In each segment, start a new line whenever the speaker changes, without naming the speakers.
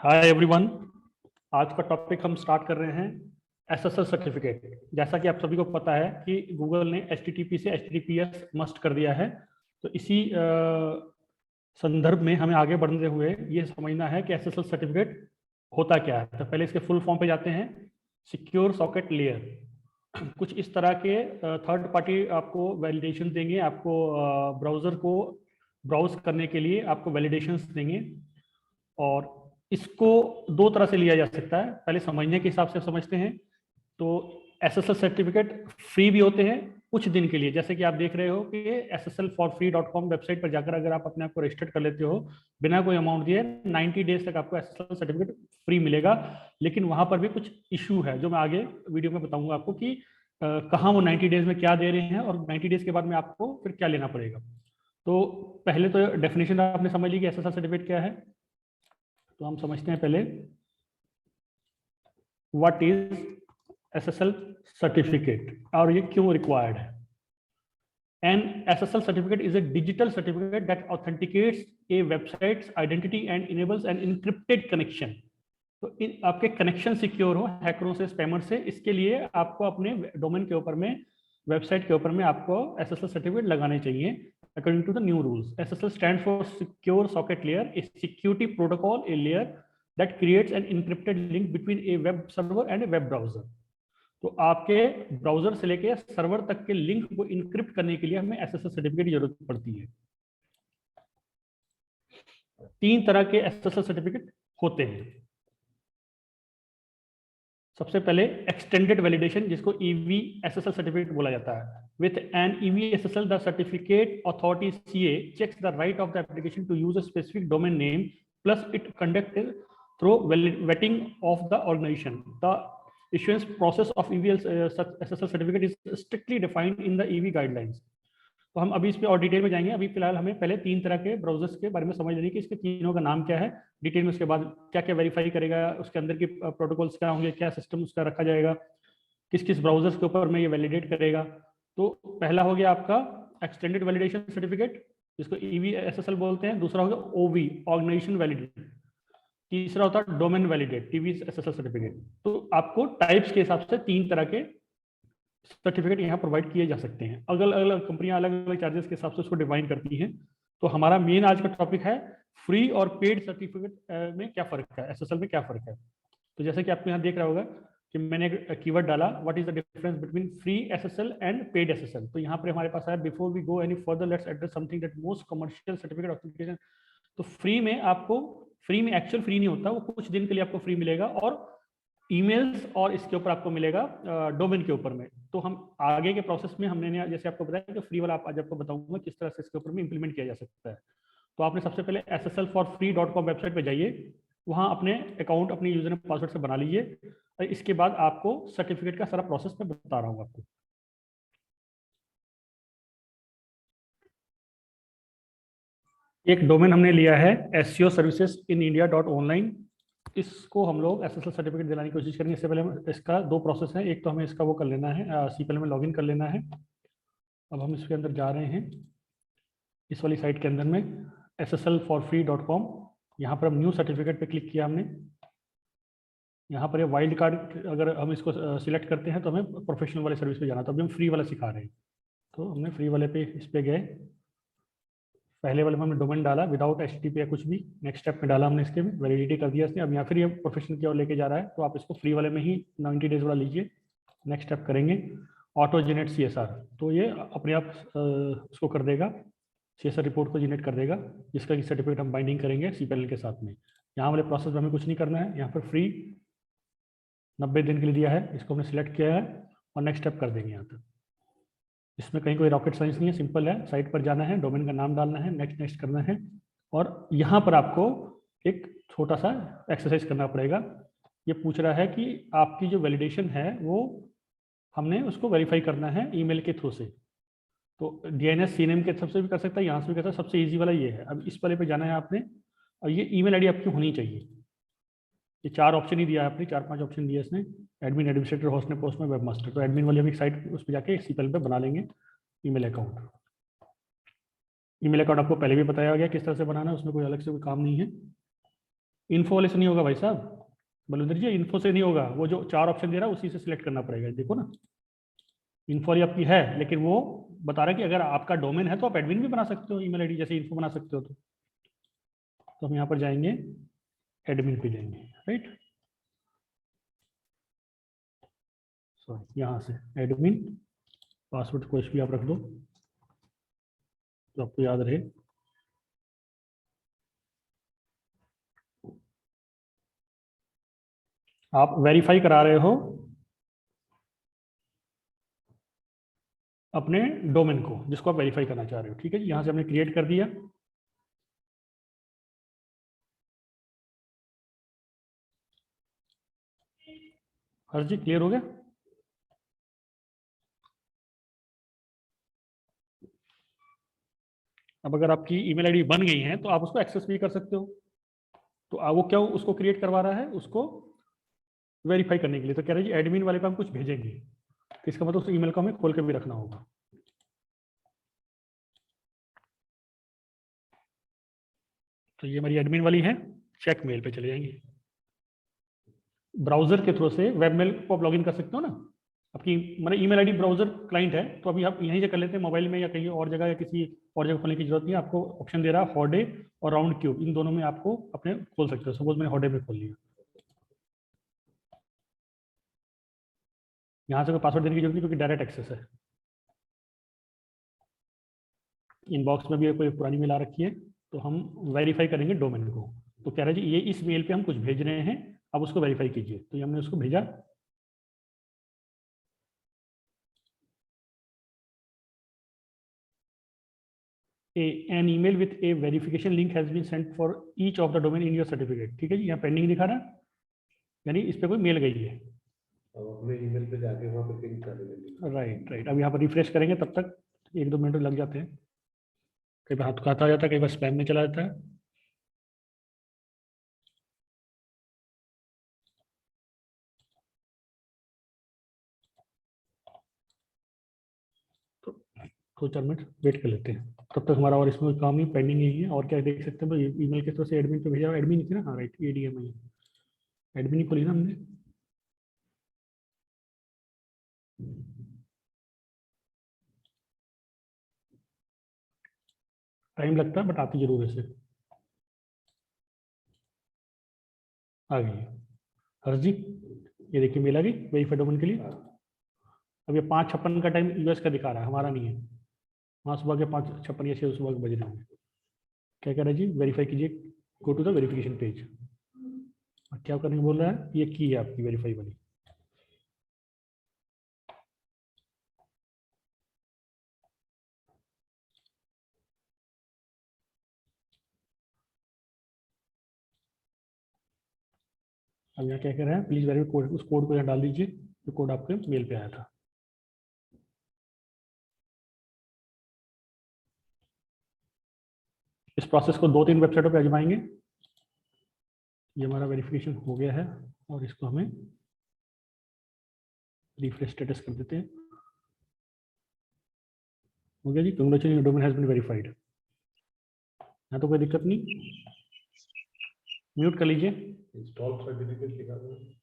Hi everyone. आज का topic हम स्टार्ट कर रहे हैं एसएसएल सर्टिफिकेट। जैसा कि आप सभी को पता है कि गूगल ने एचटीटीपी से एचटीटीपीएस मस्ट कर दिया है, तो इसी संदर्भ में हमें आगे बढ़ते हुए ये समझना है कि एसएसएल सर्टिफिकेट होता क्या है। तो पहले इसके फुल फॉर्म पे जाते हैं। सिक्योर सॉकेट लेयर कुछ इस तरह के थर्ड पार्टी आपको वैलिडेशन देंगे, आपको ब्राउज़र को ब्राउज करने के लिए आपको वैलिडेशंस देंगे। और इसको दो तरह से लिया जा सकता है। पहले समझने के हिसाब से समझते हैं तो एसएसएल सर्टिफिकेट फ्री भी होते हैं कुछ दिन के लिए, जैसे कि आप देख रहे हो कि ssl4free.com वेबसाइट पर जाकर अगर आप अपने आप को रजिस्टर कर लेते हो बिना कोई अमाउंट दिए 90 डेज तक आपको एसएसएल सर्टिफिकेट फ्री मिलेगा। लेकिन वहां पर भी कुछ इशू है जो मैं आगे वीडियो में बताऊंगा आपको कि कहाँ वो 90 डेज में क्या दे रहे हैं और 90 डेज के बाद में आपको फिर क्या लेना पड़ेगा। तो पहले तो डेफिनेशन आपने समझ ली कि एसएसएल सर्टिफिकेट क्या है। तो हम समझते हैं पहले व्हाट इज एसएसएल सर्टिफिकेट और ये क्यों रिक्वायर्ड है। An SSL certificate is a digital certificate that authenticates a website's identity and enables an encrypted connection. तो आपके कनेक्शन सिक्योर हो हैकरों से, स्पैमर से, इसके लिए आपको अपने डोमेन के ऊपर में, वेबसाइट के ऊपर में आपको एसएसएल सर्टिफिकेट लगाने चाहिए according to the new rules. SSL stands for secure socket layer, a security protocol, a layer that creates an encrypted link between a web server and a web browser. तो आपके browser से लेके server तक के link को encrypt करने के लिए हमें एसएसएल सर्टिफिकेट की जरूरत पड़ती है। 3 तरह के एसएसएल सर्टिफिकेट होते हैं। सबसे पहले एक्सटेंडेड वैलिडेशन, जिसको ईवी एसएसएल सर्टिफिकेट बोला जाता है। With an EV SSL the certificate authority CA checks the right of the application to use a specific domain name plus it conducted through vetting of the organisation. The issuance process of EV SSL certificate is strictly defined in the EV guidelines। तो हम अभी इस पे और detail में जाएंगे। अभी फिलहाल हमें पहले 3 तरह के ब्राउजर्स के बारे में समझ लेनी कि इसके तीनों का नाम क्या है डिटेल में, उसके बाद क्या क्या वेरीफाई करेगा, उसके अंदर की प्रोटोकॉल्स क्या होंगे, क्या सिस्टम उसका रखा जाएगा, किस किस ब्राउजर्स के ऊपर में ये वैलिडेट करेगा। तो पहला हो गया आपका एक्सटेंडेड वैलिडेशन सर्टिफिकेट, जिसको EV SSL बोलते हैं। दूसरा हो गया OV ऑर्गेनाइजेशन वैलिडेट। तीसरा होता है domain validate TV SSL certificate. तो आपको टाइप्स के हिसाब से 3 तरह के सर्टिफिकेट यहाँ प्रोवाइड किए जा सकते हैं। अलग अलग कंपनियां अलग अलग चार्जेस के हिसाब से उसको डिफाइन करती हैं। तो हमारा मेन आज का टॉपिक है फ्री और पेड सर्टिफिकेट में क्या फर्क है, SSL में क्या फर्क है। तो जैसे कि आपको यहाँ देख रहा होगा कि मैंने कीवर्ड डाला what is the difference between free SSL and paid SSL। तो यहाँ पर हमारे पास है before we go any further let's address something that most commercial certificate authentication. तो फ्री में आपको, फ्री में एक्चुअल फ्री नहीं होता, वो कुछ दिन के लिए आपको फ्री मिलेगा और ईमेल्स और इसके ऊपर आपको मिलेगा डोमेन के ऊपर में। तो हम आगे के प्रोसेस में हमने जैसे आपको बताया कि फ्री वाला आज आपको बताऊंगा किस तरह से इसके ऊपर में इंप्लीमेंट किया जा सकता है। तो आपने सबसे पहले ssl4free.com वेबसाइट पे जाइए, वहां अपने अकाउंट अपनी यूजर नेम पासवर्ड से बना लीजिए और इसके बाद आपको सर्टिफिकेट का सारा प्रोसेस मैं बता रहा हूँ आपको। एक डोमेन हमने लिया है SEO सर्विसेज इन इंडिया.online। इसको हम लोग SSL सर्टिफिकेट दिलाने की कोशिश करेंगे। इससे पहले इसका 2 प्रोसेस है। एक तो हमें इसका वो कर लेना है, CPL में लॉगिन कर लेना है। अब हम इसके अंदर जा रहे हैं, इस वाली साइट के अंदर में ssl4free.com। यहाँ पर हम न्यू सर्टिफिकेट पे क्लिक किया हमने। यहाँ पर ये वाइल्ड कार्ड अगर हम इसको सिलेक्ट करते हैं तो हमें प्रोफेशनल वाले सर्विस पे जाना। तो अभी हम फ्री वाला सिखा रहे हैं। तो हमने फ्री वाले पे इस पे गए, पहले वाले में हमने डोमेन डाला विदाउट HTTP या कुछ भी। नेक्स्ट स्टेप में डाला हमने, इसके वैलिडिटी कर दिया इसने। अब यहाँ फिर ये प्रोफेशनल की ओर लेके जा रहा है। तो आप इसको फ्री वाले में ही 90 डेज वाला लीजिए। नेक्स्ट स्टेप करेंगे ऑटो जेनेट CSR। तो ये अपने आप उसको कर देगा, CSR रिपोर्ट को जेनेट कर देगा, जिसका सर्टिफिकेट हम बाइंडिंग करेंगे CPL के साथ में। यहाँ वाले प्रोसेस में हमें कुछ नहीं करना है। यहाँ पर फ्री 90 दिन के लिए दिया है, इसको हमने सिलेक्ट किया है और नेक्स्ट स्टेप कर देंगे। यहाँ तक इसमें कहीं कोई रॉकेट साइंस नहीं है, सिंपल है। साइट पर जाना है, डोमेन का नाम डालना है, नेक्स्ट नेक्स्ट करना है और यहाँ पर आपको एक छोटा सा एक्सरसाइज करना पड़ेगा। ये पूछ रहा है कि आपकी जो वैलिडेशन है वो हमने उसको वेरीफाई करना है ईमेल के थ्रू से। तो DNS CNAME के सबसे भी कर सकता है, यहाँ से भी कर सकता है। सबसे ईजी वाला ये है। अब इस वाले पे जाना है आपने और ये ईमेल ID आपकी होनी चाहिए। ये 4 ऑप्शन ही दिया है आपने, 4-5 ऑप्शन दिया इसने, एडमिन, एडमिनिस्ट्रेटर, होस्ट ने, पोस्ट में, वेब मास्टर। तो एडमिन वाली हम एक साइट उस पर जाके CPL पे बना लेंगे ईमेल अकाउंट। ईमेल अकाउंट आपको पहले भी बताया गया किस तरह से बनाना है, उसमें कोई अलग से कोई काम नहीं है। इन्फो वाले से नहीं होगा भाई साहब, बलविंदर जी इन्फो से नहीं होगा, वो जो 4 ऑप्शन दे रहा है उसी से सिलेक्ट करना पड़ेगा, देखो ना इन्फो वाली आपकी है, लेकिन वो बता रहा है कि अगर आपका डोमेन है तो आप एडमिन भी बना सकते हो, ईमेल आईडी जैसे इन्फो बना सकते हो। तो हम यहाँ पर जाएंगे, एडमिन पे जाएंगे, राइट, सॉरी यहाँ से एडमिन, पासवर्ड कुछ भी आप रख दो तो आपको याद रहे। आप वेरीफाई करा रहे हो अपने डोमेन को जिसको आप वेरीफाई करना चाह रहे हो, ठीक है जी। यहाँ से हमने क्रिएट कर दिया, हर्ष जी क्लियर हो गया। अब अगर आपकी ईमेल आईडी बन गई है तो आप उसको एक्सेस भी कर सकते हो। तो वो क्या उसको क्रिएट करवा रहा है, उसको वेरीफाई करने के लिए। तो कह रहे हैं जी एडमिन वाले पे हम कुछ भेजेंगे, तो इसका मतलब उस ईमेल को हमें खोल के भी रखना होगा। तो ये हमारी एडमिन वाली है, चेक मेल पे चले जाएंगे। ब्राउजर के थ्रू से वेब मेल को आप लॉगिन कर सकते हो ना, आपकी मतलब ईमेल आईडी ब्राउजर क्लाइंट है तो अभी आप यहीं से कर लेते हैं मोबाइल में या कहीं और जगह या किसी और जगह खोलने की जरूरत नहीं है। आपको ऑप्शन दे रहा है हॉडे और राउंड क्यूब, इन दोनों में आपको अपने खोल सकते हो। सपोज मैंने हॉडे में खोल लिया, यहाँ से कोई पासवर्ड देने की जरूरत नहीं क्योंकि डायरेक्ट एक्सेस है। इनबॉक्स में भी कोई पुरानी मेल आ रखी है तो हम वेरीफाई करेंगे डोमेन को। तो कह रहे हैं जी ये इस मेल पे हम कुछ भेज रहे हैं, अब उसको वेरीफाई कीजिए। तो ये हमने उसको भेजा, an email with a verification link has been sent for each of the domain in your certificate। ठीक है जी, यहाँ पेंडिंग दिखा रहा है, यानी इस पे कोई मेल गई है।
अब अपने ईमेल पे जाके वहाँ पे पिंग कर देंगे।
राइट राइट, अब यहाँ पर रिफ्रेश करेंगे तब तक 1-2 मिनट लग जाते हैं, कई बार हाथ खाता आ जाता है, कई बार स्पैम में चला जाता है। तो 2-4 मिनट वेट कर लेते हैं, तब तक हमारा और इसमें काम ही पेंडिंग ही है। और क्या देख सकते हैं तो ईमेल के थ्रू से एडमिन पे भेजा, एडमिन थी ना, हाँ राइट, एडीएम आई एडमिन ही खोली ना हमने। टाइम लगता है बट आती जरूर है इसे। आ गई है हर्ष जी, ये देखिए मेल आ गई वेरीफाइड डोमेन के लिए। अब ये 5:56 का टाइम यूएस का दिखा रहा है, हमारा नहीं है। वहाँ सुबह के 5:56 या 6 सुबह के बज रहे होंगे। क्या कह रहा है जी, वेरीफाई कीजिए, go to the verification page. क्या करने को बोल रहा है, ये की है आपकी वेरीफाई वाली। अब यहाँ क्या कह रहा है, प्लीज वेरीफाई कोड, उस कोड को यहाँ डाल दीजिए जो कोड आपके मेल पे आया था। इस प्रोसेस को 2-3 वेबसाइटों पे आजमाएंगे। ये हमारा वेरिफिकेशन हो गया है और इसको हमें रिफ्रेश स्टेटस कर देते हैं। हो गया जी, congratulations, domain has been verified. यहाँ तो कोई दिक्कत नहीं, म्यूट कर लीजिए।
इंस्टॉल सर्टिफिकेट लिखा हुआ है।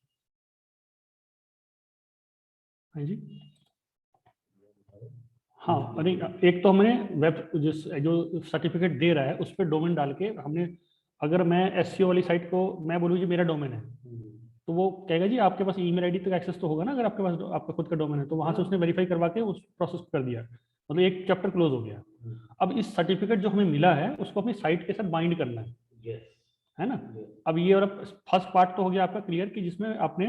हाँ जी, हाँ अरे एक तो हमने वेब जो सर्टिफिकेट दे रहा है उस पर डोमेन डाल के हमने, अगर मैं एसईओ वाली साइट को मैं बोलूँ जी मेरा डोमेन है, तो वो कहेगा जी आपके पास ईमेल आईडी तक एक्सेस तो होगा ना, अगर आपके पास आपका खुद का डोमेन है। तो वहां से उसने वेरीफाई करवा के उस प्रोसेस को कर दिया, मतलब एक चैप्टर क्लोज हो गया। अब इस सर्टिफिकेट जो हमें मिला है उसको अपनी साइट के साथ बाइंड करना है ना। अब ये और फर्स्ट पार्ट तो हो गया आपका क्लियर कि जिसमें आपने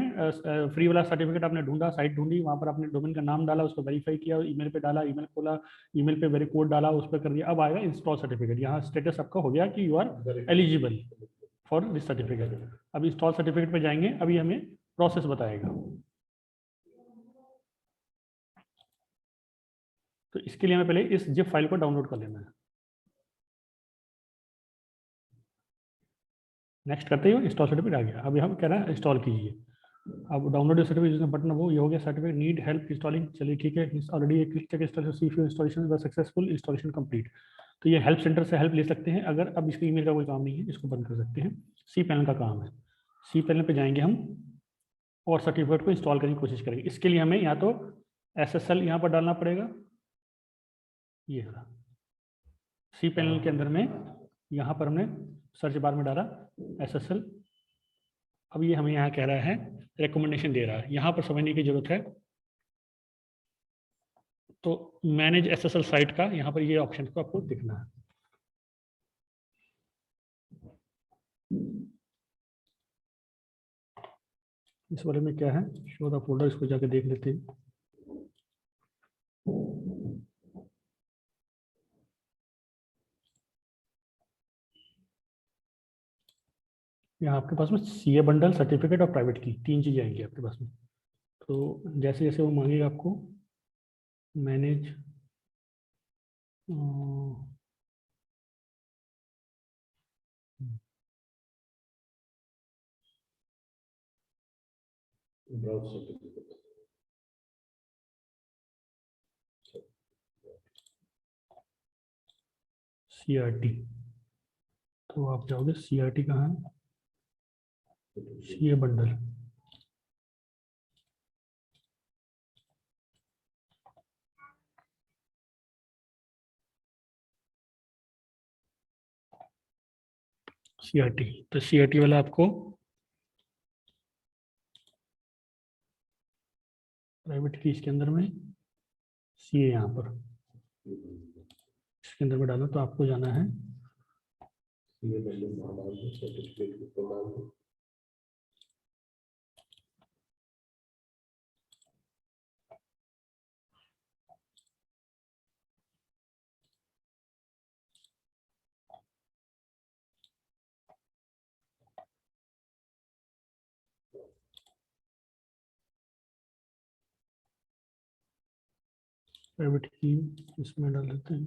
फ्री वाला सर्टिफिकेट आपने ढूंढा, साइट ढूंढी, वहां पर आपने डोमेन का नाम डाला, उसको वेरीफाई किया, ईमेल पे डाला, ईमेल खोला, ईमेल पे वेरी कोड डाला, उस पर कर दिया। अब आएगा इंस्टॉल सर्टिफिकेट, यहाँ स्टेटस आपका हो गया कि you are eligible for this certificate. अब इंस्टॉल सर्टिफिकेट पे जाएंगे, अभी हमें प्रोसेस बताएगा। तो इसके लिए हमें पहले इस जिप फाइल को डाउनलोड कर लेना है। नेक्स्ट करते ही इंस्टॉल सर्टिफिकेट आ गया। अभी हम कह रहे हैं इंस्टॉल कीजिए। अब डाउनलोड सर्टिफिकेट बटन वो ये हो गया, सर्टिफिकेट नीड हेल्प इंस्टॉलिंग, चलिए ठीक है, ऑलरेडी क्लिक करके इंस्टॉलेशन सी फ्यू इंस्टॉलेशन व सक्सेसफुल, इंस्टॉलेशन कंप्लीट। तो ये हेल्प सेंटर से हेल्प ले सकते हैं। अगर अब इसके ईमेल का कोई काम नहीं है, इसको बंद कर सकते हैं। सी पैनल का काम है, सी पैनल पे जाएंगे हम और सर्टिफिकेट को इंस्टॉल करने की कोशिश करेंगे। इसके लिए हमें या तो SSL यहाँ पर डालना पड़ेगा, ये रहा सी पैनल के अंदर में, यहाँ पर हमने सर्च बार में डाला SSL। अब ये हमें यहाँ कह रहा है रिकमेंडेशन दे रहा है, यहाँ पर समझने की जरूरत है। तो मैनेज SSL साइट का यहाँ पर ये ऑप्शन को आपको दिखना है। इस वाले में क्या है, शो द फोल्डर, इसको जाके देख लेते हैं। यहाँ आपके पास में CA बंडल, सर्टिफिकेट और प्राइवेट की 3 चीजें आएंगी आपके पास में। तो जैसे जैसे वो मांगेगा आपको मैनेज
ब्राउज सर्टिफिकेट,
CRT, तो आप जाओगे CRT कहाँ है, CA बंडल। CRT, तो CRT वाला आपको प्राइवेट की इसके अंदर में CA यहाँ पर इसके अंदर में डालो, तो आपको जाना है
ये पहले नाम डाल दो, सर्टिफिकेट को डाल दो।
प्राइवेट की इसमें डाल देते हैं।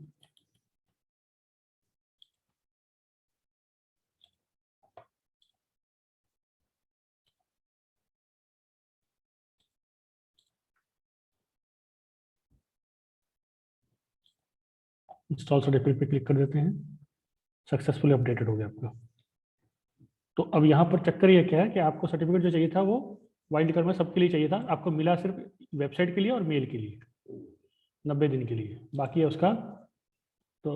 इंस्टॉल सर्टिफिकेट पे क्लिक कर देते हैं, सक्सेसफुली अपडेटेड हो गया आपका। तो अब यहाँ पर चक्कर ये क्या है कि आपको सर्टिफिकेट जो चाहिए था वो वाइल्ड कार्ड में सबके लिए चाहिए था, आपको मिला सिर्फ वेबसाइट के लिए और मेल के लिए 90 दिन के लिए, बाकी है उसका। तो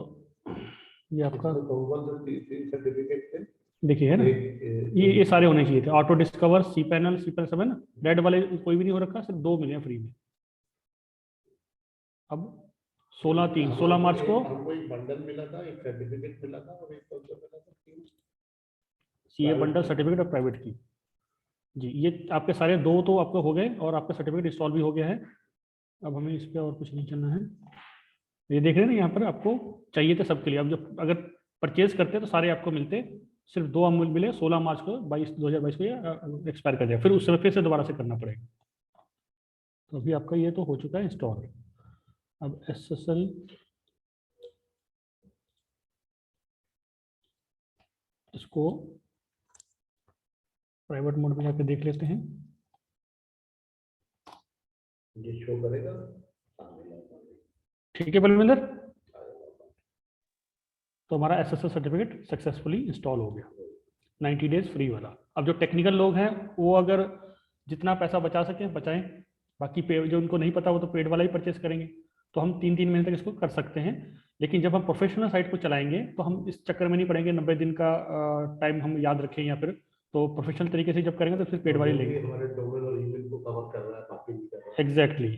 ये आपका
सर्टिफिकेट थे,
देखिए है ना, ये सारे होने चाहिए थे। ऑटो डिस्कवर, सी पैनल सब है ना, रेड वाले कोई भी नहीं हो रखा, सिर्फ 2 मिले हैं फ्री में। अब 16 मार्च को
हमको एक बंडल मिला था, एक सर्टिफिकेट मिला था और एक कौन सा मिला था,
CA बंडल, सर्टिफिकेट और प्राइवेट की जी। ये आपके सारे 2 तो आपको हो गए और आपका सर्टिफिकेट इंस्टॉल भी हो गया है। अब हमें इस पर और कुछ नहीं करना है। ये देख रहे हैं ना, यहाँ पर आपको चाहिए थे सबके लिए। अब जो अगर परचेज करते तो सारे आपको मिलते, सिर्फ 2 अमूल मिले 16 मार्च को 2022 को, ये एक्सपायर कर जाएगा, फिर उस समय फिर से दोबारा से करना पड़ेगा। तो अभी आपका ये तो हो चुका है इंस्टॉल। अब SSL इसको प्राइवेट मोड में जाकर देख लेते हैं,
ये शो करेगा।
ठीक है बलविंदर। तो हमारा SSL सर्टिफिकेट सक्सेसफुली इंस्टॉल हो गया, 90 डेज फ्री वाला। अब जो टेक्निकल लोग हैं वो अगर जितना पैसा बचा सकें बचाएं, बाकी पे जो उनको नहीं पता वो तो पेड वाला ही परचेस करेंगे। तो हम 3 महीने तक इसको कर सकते हैं, लेकिन जब हम प्रोफेशनल साइट को चलाएंगे तो हम इस चक्कर में नहीं पड़ेंगे 90 दिन का टाइम हम याद रखें, या फिर तो प्रोफेशनल तरीके से जब करेंगे तो फिर पेड वाली लेंगे।
हमारे डोमेन और ईमेल को कवर कर रहा है, बाकी नहीं कर रहा है।
एग्जैक्टली